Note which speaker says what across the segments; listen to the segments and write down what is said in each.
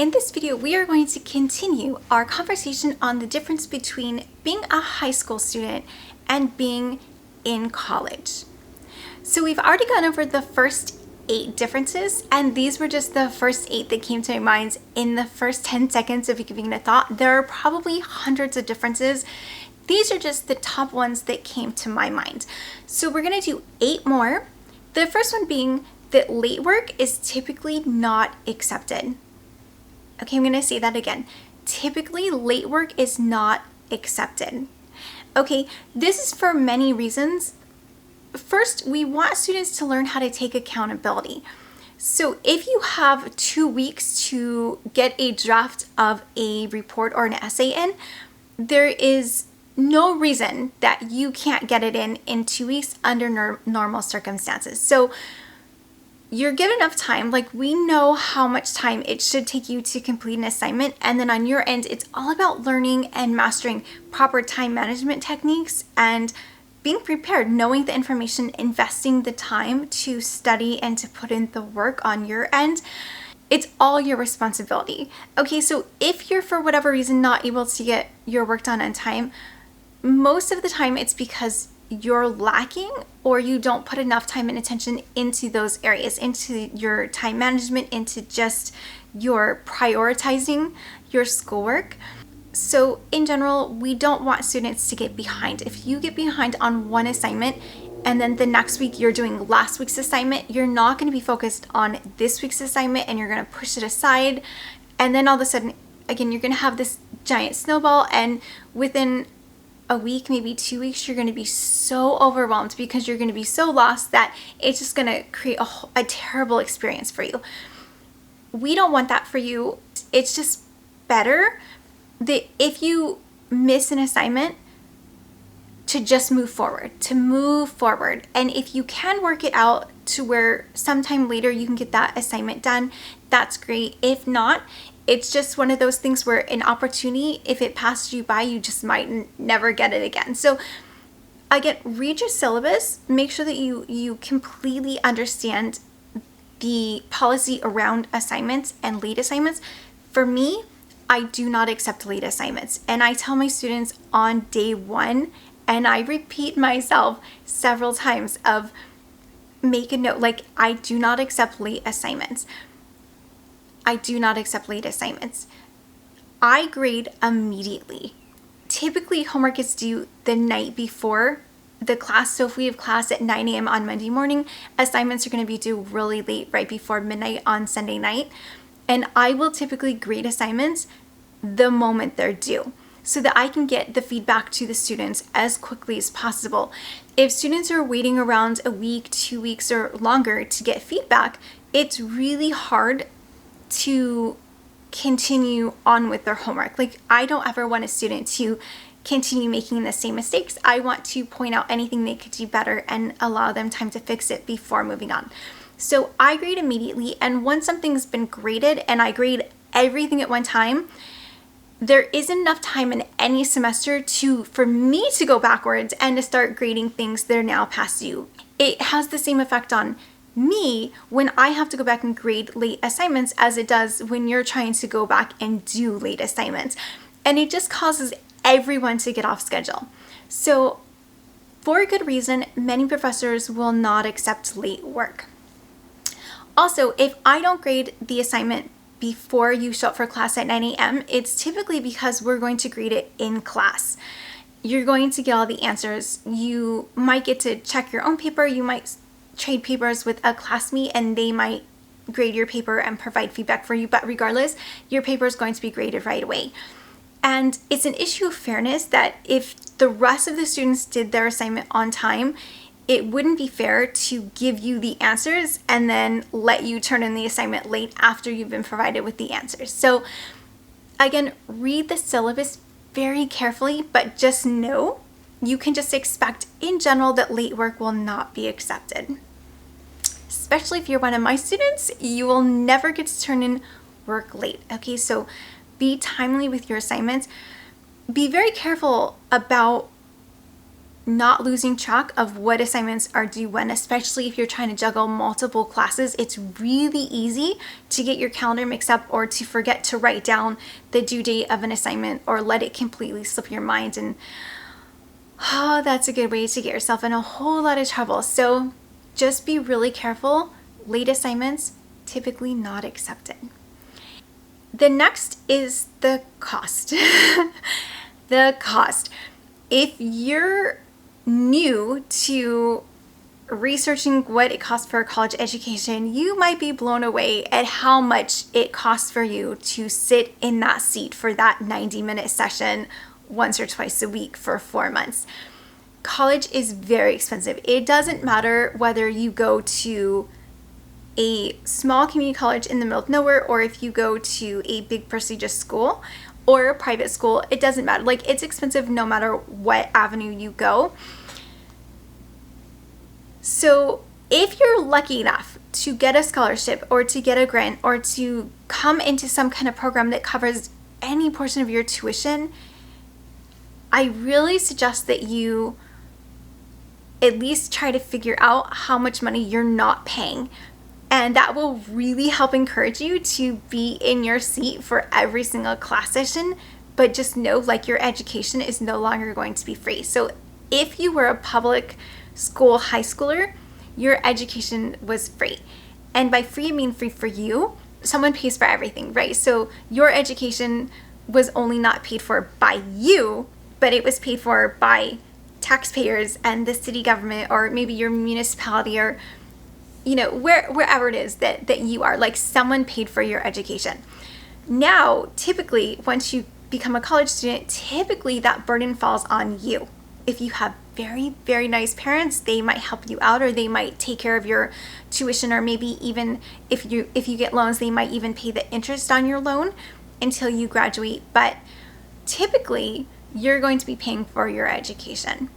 Speaker 1: In this video, we are going to continue our conversation on the difference between being a high school student and being in college. So we've already gone over the first 8 differences, and these were just the first 8 that came to my mind in the first 10 seconds of giving it a thought. There are probably hundreds of differences. These are just the top ones that came to my mind. So we're going to do 8 more. The first one being that late work is typically not accepted. Okay, I'm going to say that again. Typically, late work is not accepted. Okay, this is for many reasons. First, we want students to learn how to take accountability. So if you have 2 weeks to get a draft of a report or an essay in, there is no reason that you can't get it in 2 weeks under normal circumstances. So you're given enough time. Like, we know how much time it should take you to complete an assignment, and then on your end, it's all about learning and mastering proper time management techniques and being prepared, knowing the information, investing the time to study and to put in the work on your end. It's all your responsibility. Okay, so if you're for whatever reason not able to get your work done on time, most of the time it's because you're lacking or you don't put enough time and attention into those areas, into your time management, into just your prioritizing your schoolwork. So in general, we don't want students to get behind. If you get behind on one assignment and then the next week you're doing last week's assignment, you're not going to be focused on this week's assignment and you're going to push it aside. And then all of a sudden, again, you're going to have this giant snowball, and within a week, maybe 2 weeks, you're going to be so overwhelmed because you're going to be so lost that it's just going to create a terrible experience for you. We don't want that for you. It's just better that if you miss an assignment, to just move forward. And if you can work it out to where sometime later you can get that assignment done, that's great. If not, it's just one of those things where an opportunity, if it passed you by, you just might never get it again. So again, read your syllabus. Make sure that you completely understand the policy around assignments and late assignments. For me, I do not accept late assignments. And I tell my students on day 1, and I repeat myself several times of make a note, like, I do not accept late assignments. I do not accept late assignments. I grade immediately. Typically, homework is due the night before the class. So if we have class at 9 a.m. on Monday morning, assignments are going to be due really late, right before midnight on Sunday night. And I will typically grade assignments the moment they're due so that I can get the feedback to the students as quickly as possible. If students are waiting around a week, 2 weeks, or longer to get feedback, it's really hard to continue on with their homework. Like, I don't ever want a student to continue making the same mistakes. I want to point out anything they could do better and allow them time to fix it before moving on. So I grade immediately, and once something's been graded and I grade everything at one time, there isn't enough time in any semester for me to go backwards and to start grading things that are now past due. It has the same effect on me when I have to go back and grade late assignments as it does when you're trying to go back and do late assignments. And it just causes everyone to get off schedule. So for a good reason, many professors will not accept late work. Also, if I don't grade the assignment before you show up for class at 9 a.m., it's typically because we're going to grade it in class. You're going to get all the answers. You might get to check your own paper. You might trade papers with a classmate and they might grade your paper and provide feedback for you. But regardless, your paper is going to be graded right away. And it's an issue of fairness that if the rest of the students did their assignment on time, it wouldn't be fair to give you the answers and then let you turn in the assignment late after you've been provided with the answers. So again, read the syllabus very carefully, but just know you can just expect in general that late work will not be accepted. Especially if you're one of my students, you will never get to turn in work late. Okay, so be timely with your assignments. Be very careful about not losing track of what assignments are due when, especially if you're trying to juggle multiple classes. It's really easy to get your calendar mixed up or to forget to write down the due date of an assignment or let it completely slip your mind. And that's a good way to get yourself in a whole lot of trouble. So just be really careful. Late assignments, typically not accepted. The next is the cost. The cost. If you're new to researching what it costs for a college education, you might be blown away at how much it costs for you to sit in that seat for that 90-minute session once or twice a week for 4 months. College is very expensive. It doesn't matter whether you go to a small community college in the middle of nowhere or if you go to a big prestigious school or a private school. It doesn't matter. Like, it's expensive no matter what avenue you go. So if you're lucky enough to get a scholarship or to get a grant or to come into some kind of program that covers any portion of your tuition, I really suggest that you at least try to figure out how much money you're not paying. And that will really help encourage you to be in your seat for every single class session. But just know, like, your education is no longer going to be free. So if you were a public school high schooler, your education was free. And by free, I mean free for you. Someone pays for everything, right? So your education was only not paid for by you, but it was paid for by taxpayers and the city government, or maybe your municipality, or wherever it is that you are. Like, someone paid for your education. Now, typically, once you become a college student, typically that burden falls on you. If you have very, very nice parents, they might help you out, or they might take care of your tuition, or maybe even if you get loans, they might even pay the interest on your loan until you graduate. But typically, you're going to be paying for your education.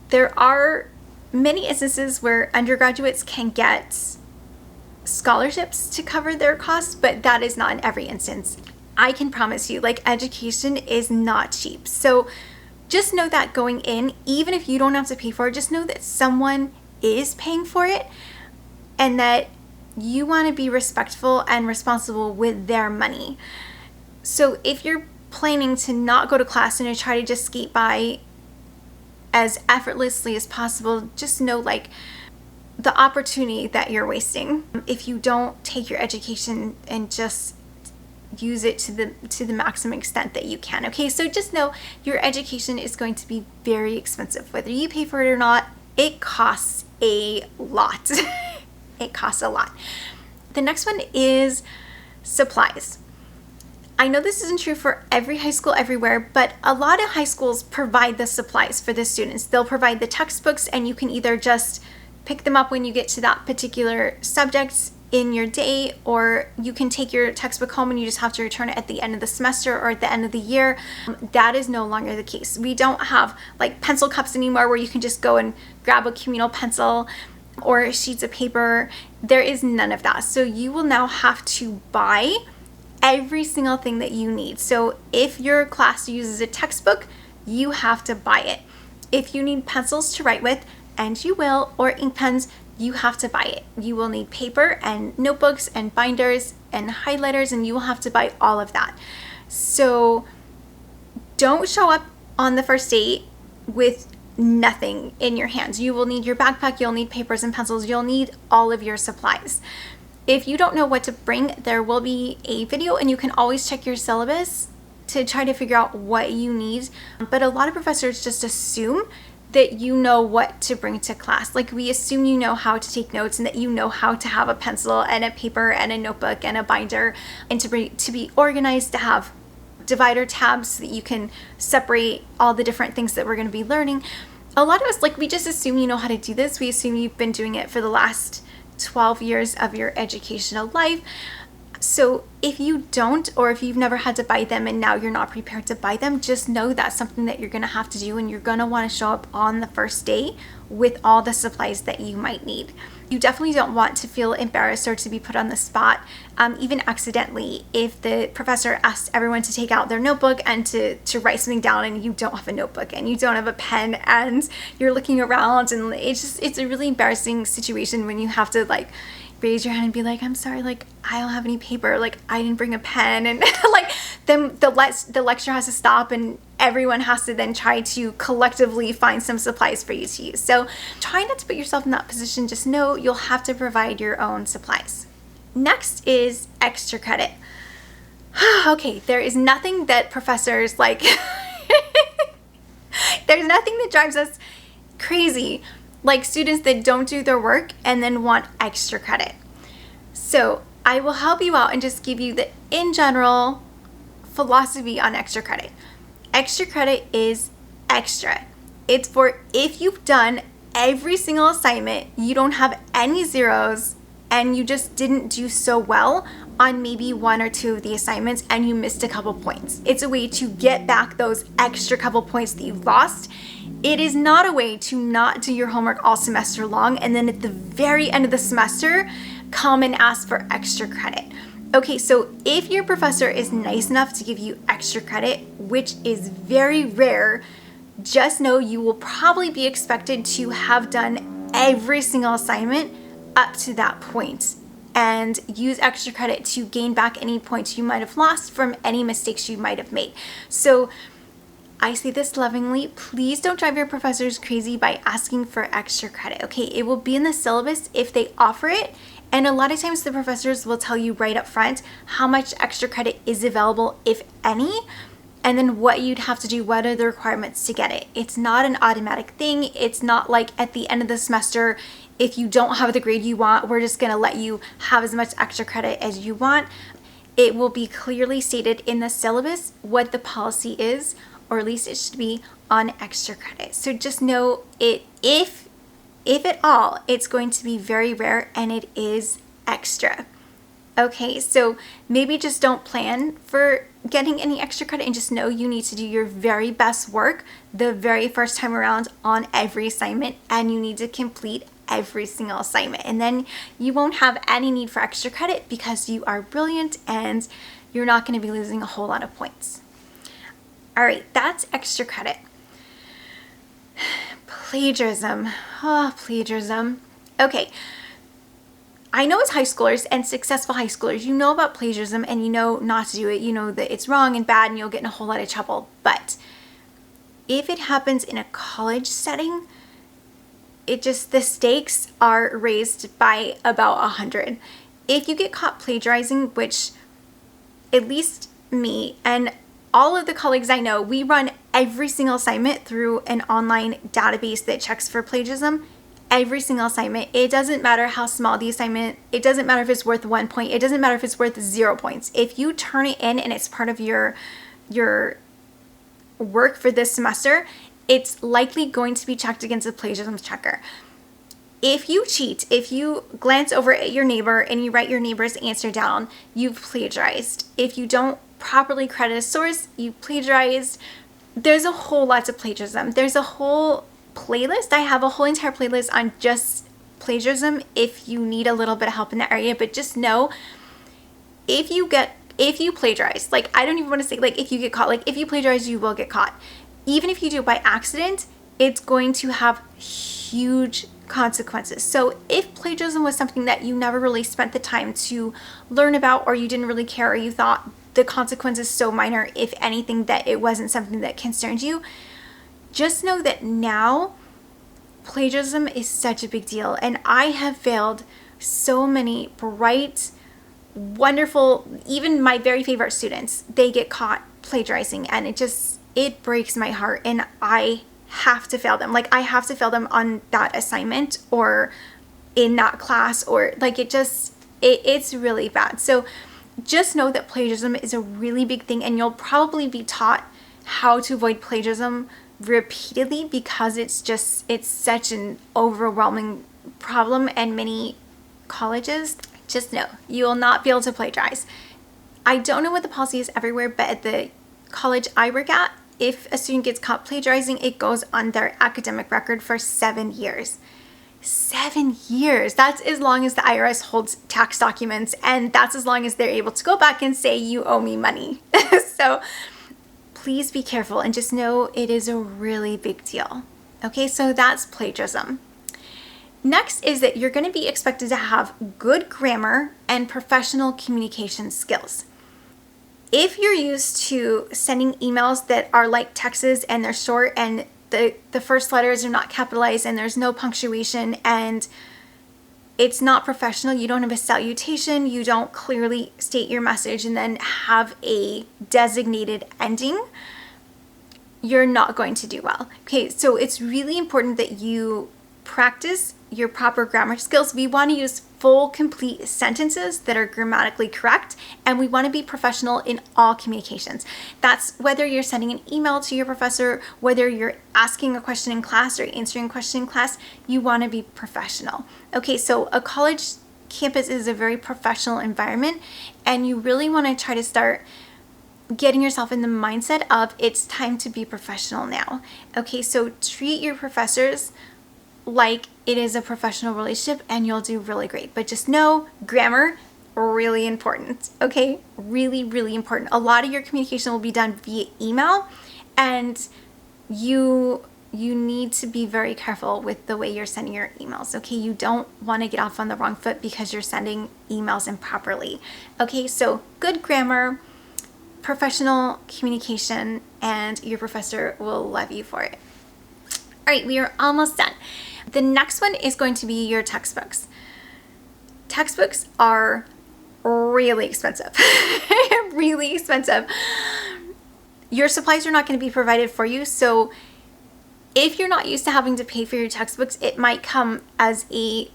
Speaker 1: There are many instances where undergraduates can get scholarships to cover their costs, but that is not in every instance. I can promise you, like, education is not cheap. So just know that going in, even if you don't have to pay for it, just know that someone is paying for it, and that you want to be respectful and responsible with their money. So if you're planning to not go to class and to try to just skate by as effortlessly as possible, just know, like, the opportunity that you're wasting if you don't take your education and just use it to the maximum extent that you can. Okay, so just know your education is going to be very expensive. Whether you pay for it or not, it costs a lot. It costs a lot. The next one is supplies. I know this isn't true for every high school everywhere, but a lot of high schools provide the supplies for the students. They'll provide the textbooks, and you can either just pick them up when you get to that particular subject in your day, or you can take your textbook home and you just have to return it at the end of the semester or at the end of the year. That is no longer the case. We don't have like pencil cups anymore where you can just go and grab a communal pencil or sheets of paper. There is none of that. So you will now have to buy every single thing that you need. So if your class uses a textbook, you have to buy it. If you need pencils to write with, and you will, or ink pens, you have to buy it. You will need paper and notebooks and binders and highlighters, and you will have to buy all of that. So don't show up on the first date with nothing in your hands. You will need your backpack, you'll need papers and pencils, you'll need all of your supplies. If you don't know what to bring, there will be a video, and you can always check your syllabus to try to figure out what you need. But a lot of professors just assume that you know what to bring to class. Like, we assume you know how to take notes and that you know how to have a pencil and a paper and a notebook and a binder, and to be organized, to have divider tabs so that you can separate all the different things that we're going to be learning. A lot of us, like, we just assume you know how to do this. We assume you've been doing it for the last 12 years of your educational life. So if you don't, or if you've never had to buy them and now you're not prepared to buy them, just know that's something that you're going to have to do, and you're going to want to show up on the first day with all the supplies that you might need. You definitely don't want to feel embarrassed or to be put on the spot, even accidentally, if the professor asks everyone to take out their notebook and to write something down and you don't have a notebook and you don't have a pen and you're looking around, and it's a really embarrassing situation when you have to like raise your hand and be like, I'm sorry, like I don't have any paper, like I didn't bring a pen, and like then the lecture has to stop and everyone has to then try to collectively find some supplies for you to use. So try not to put yourself in that position. Just know you'll have to provide your own supplies. Next is extra credit. Okay, there is nothing that professors like there's nothing that drives us crazy like students that don't do their work and then want extra credit. So I will help you out and just give you the in general philosophy on extra credit. Extra credit is extra. It's for if you've done every single assignment, you don't have any zeros, and you just didn't do so well on maybe one or two of the assignments and you missed a couple points. It's a way to get back those extra couple points that you've lost. It is not a way to not do your homework all semester long and then at the very end of the semester come and ask for extra credit. Okay, so if your professor is nice enough to give you extra credit, which is very rare, just know you will probably be expected to have done every single assignment up to that point and use extra credit to gain back any points you might have lost from any mistakes you might have made. So I say this lovingly, please don't drive your professors crazy by asking for extra credit, okay? It will be in the syllabus if they offer it, and a lot of times the professors will tell you right up front how much extra credit is available, if any, and then what you'd have to do, what are the requirements to get it. It's not an automatic thing. It's not like at the end of the semester, if you don't have the grade you want, we're just gonna let you have as much extra credit as you want. It will be clearly stated in the syllabus what the policy is, or at least it should be, on extra credit. So just know it, if at all, it's going to be very rare and it is extra. Okay, so maybe just don't plan for getting any extra credit and just know you need to do your very best work the very first time around on every assignment, and you need to complete every single assignment. And then you won't have any need for extra credit because you are brilliant and you're not going to be losing a whole lot of points. All right, that's extra credit. Plagiarism. Oh, plagiarism. Okay. I know as high schoolers and successful high schoolers, you know about plagiarism and you know not to do it. You know that it's wrong and bad and you'll get in a whole lot of trouble. But if it happens in a college setting, the stakes are raised by about 100. If you get caught plagiarizing, which at least me and all of the colleagues I know, we run every single assignment through an online database that checks for plagiarism. Every single assignment. It doesn't matter how small the assignment, it doesn't matter if it's worth 1 point, it doesn't matter if it's worth 0 points. If you turn it in and it's part of your work for this semester, it's likely going to be checked against a plagiarism checker. If you cheat, if you glance over at your neighbor and you write your neighbor's answer down, you've plagiarized. If you don't properly credit a source, you plagiarized. There's a whole lot of plagiarism. There's a whole playlist. I have a whole entire playlist on just plagiarism if you need a little bit of help in that area. But just know, if you plagiarize, like I don't even want to say like if you get caught, like if you plagiarize, you will get caught. Even if you do it by accident, it's going to have huge consequences. So if plagiarism was something that you never really spent the time to learn about, or you didn't really care, or you thought the consequences so minor, if anything, that it wasn't something that concerned you, just know that now plagiarism is such a big deal. And I have failed so many bright, wonderful, even my very favorite students, they get caught plagiarizing, and it breaks my heart, and I have to fail them. Like I have to fail them on that assignment or in that class, or like it's really bad. So just know that plagiarism is a really big thing, and you'll probably be taught how to avoid plagiarism repeatedly because it's such an overwhelming problem, and many colleges, just know you will not be able to plagiarize. I don't know what the policy is everywhere, but at the college I work at, if a student gets caught plagiarizing, it goes on their academic record for 7 years. 7 years. That's as long as the IRS holds tax documents, and that's as long as they're able to go back and say you owe me money. So please be careful and just know it is a really big deal. Okay, so that's plagiarism. Next is that you're going to be expected to have good grammar and professional communication skills. If you're used to sending emails that are like texts and they're short and the first letters are not capitalized and there's no punctuation and it's not professional, you don't have a salutation, you don't clearly state your message and then have a designated ending, you're not going to do well. Okay, so it's really important that you practice your proper grammar skills. We want to use full, complete sentences that are grammatically correct, and we want to be professional in all communications. That's whether you're sending an email to your professor, whether you're asking a question in class or answering a question in class, you want to be professional. Okay, so a college campus is a very professional environment, and you really want to try to start getting yourself in the mindset of it's time to be professional now. Okay, so treat your professors like it is a professional relationship and you'll do really great. But just know grammar, really important. Okay, really, really important. A lot of your communication will be done via email, and you need to be very careful with the way you're sending your emails. Okay, you don't want to get off on the wrong foot because you're sending emails improperly. Okay, so good grammar, professional communication, and your professor will love you for it. All right, we are almost done. The next one is going to be your textbooks. Textbooks are really expensive. Really expensive. Your supplies are not going to be provided for you, so if you're not used to having to pay for your textbooks, it might come as a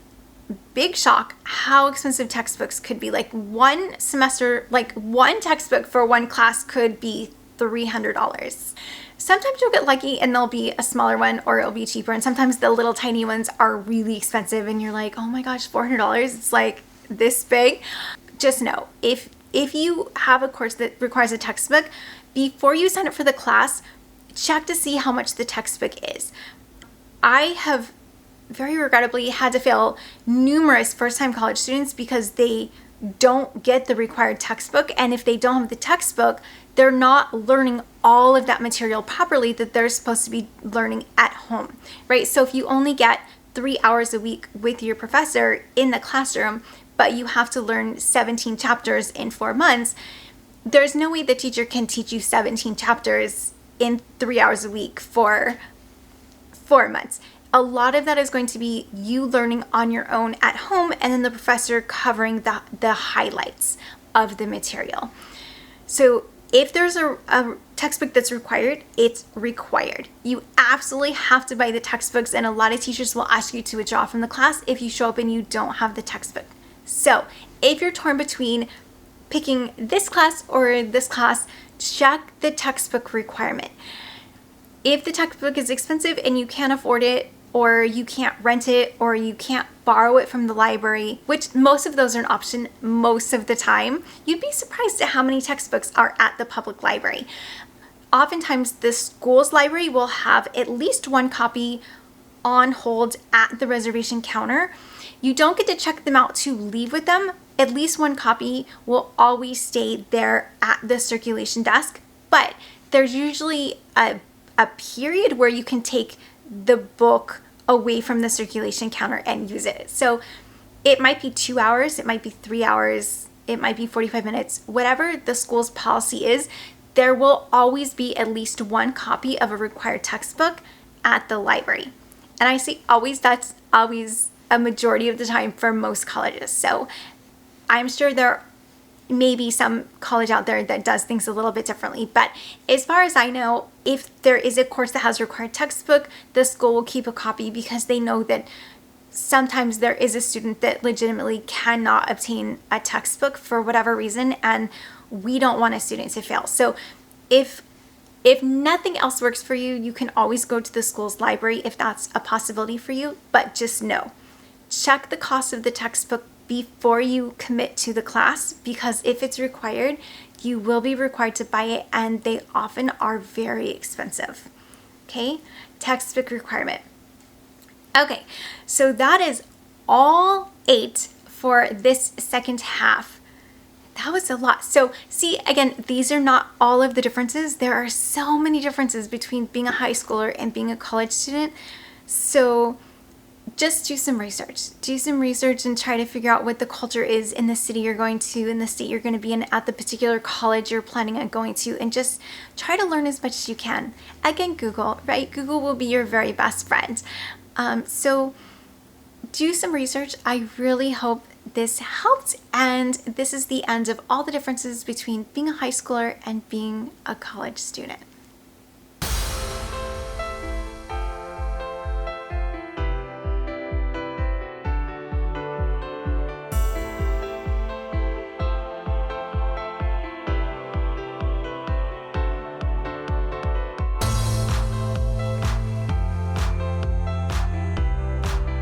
Speaker 1: big shock how expensive textbooks could be. Like one semester, like one textbook for one class could be $300. Sometimes you'll get lucky and there'll be a smaller one or it'll be cheaper, and sometimes the little tiny ones are really expensive and you're like, oh my gosh, $400, it's like this big. Just know, if you have a course that requires a textbook, before you sign up for the class, check to see how much the textbook is. I have very regrettably had to fail numerous first-time college students because they don't get the required textbook, and if they don't have the textbook, they're not learning all of that material properly that they're supposed to be learning at home, right? So if you only get 3 hours a week with your professor in the classroom, but you have to learn 17 chapters in 4 months, there's no way the teacher can teach you 17 chapters in 3 hours a week for 4 months. A lot of that is going to be you learning on your own at home, and then the professor covering the highlights of the material. So if there's a textbook that's required, it's required. You absolutely have to buy the textbooks, and a lot of teachers will ask you to withdraw from the class if you show up and you don't have the textbook. So if you're torn between picking this class or this class, check the textbook requirement. If the textbook is expensive and you can't afford it, or you can't rent it, or you can't borrow it from the library, which most of those are an option most of the time, you'd be surprised at how many textbooks are at the public library. Oftentimes the school's library will have at least one copy on hold at the reservation counter. You don't get to check them out to leave with them. At least one copy will always stay there at the circulation desk, but there's usually a period where you can take the book away from the circulation counter and use it. So it might be 2 hours, it might be 3 hours, it might be 45 minutes, whatever the school's policy is, there will always be at least one copy of a required textbook at the library. And I say always, that's always a majority of the time for most colleges. So I'm sure there may be some college out there that does things a little bit differently, but as far as I know, if there is a course that has required textbook, the school will keep a copy because they know that sometimes there is a student that legitimately cannot obtain a textbook for whatever reason, and we don't want a student to fail. So if nothing else works for you, you can always go to the school's library if that's a possibility for you, but just know, check the cost of the textbook before you commit to the class, because if it's required, you will be required to buy it, and they often are very expensive. Okay, textbook requirement. Okay, so that is all 8 for this second half. That was a lot. So see, again, these are not all of the differences. There are so many differences between being a high schooler and being a college student. So just do some research. Do some research and try to figure out what the culture is in the city you're going to, in the state you're going to be in, at the particular college you're planning on going to, and just try to learn as much as you can. Again, Google, right? Google will be your very best friend. So do some research. I really hope this helped, and this is the end of all the differences between being a high schooler and being a college student.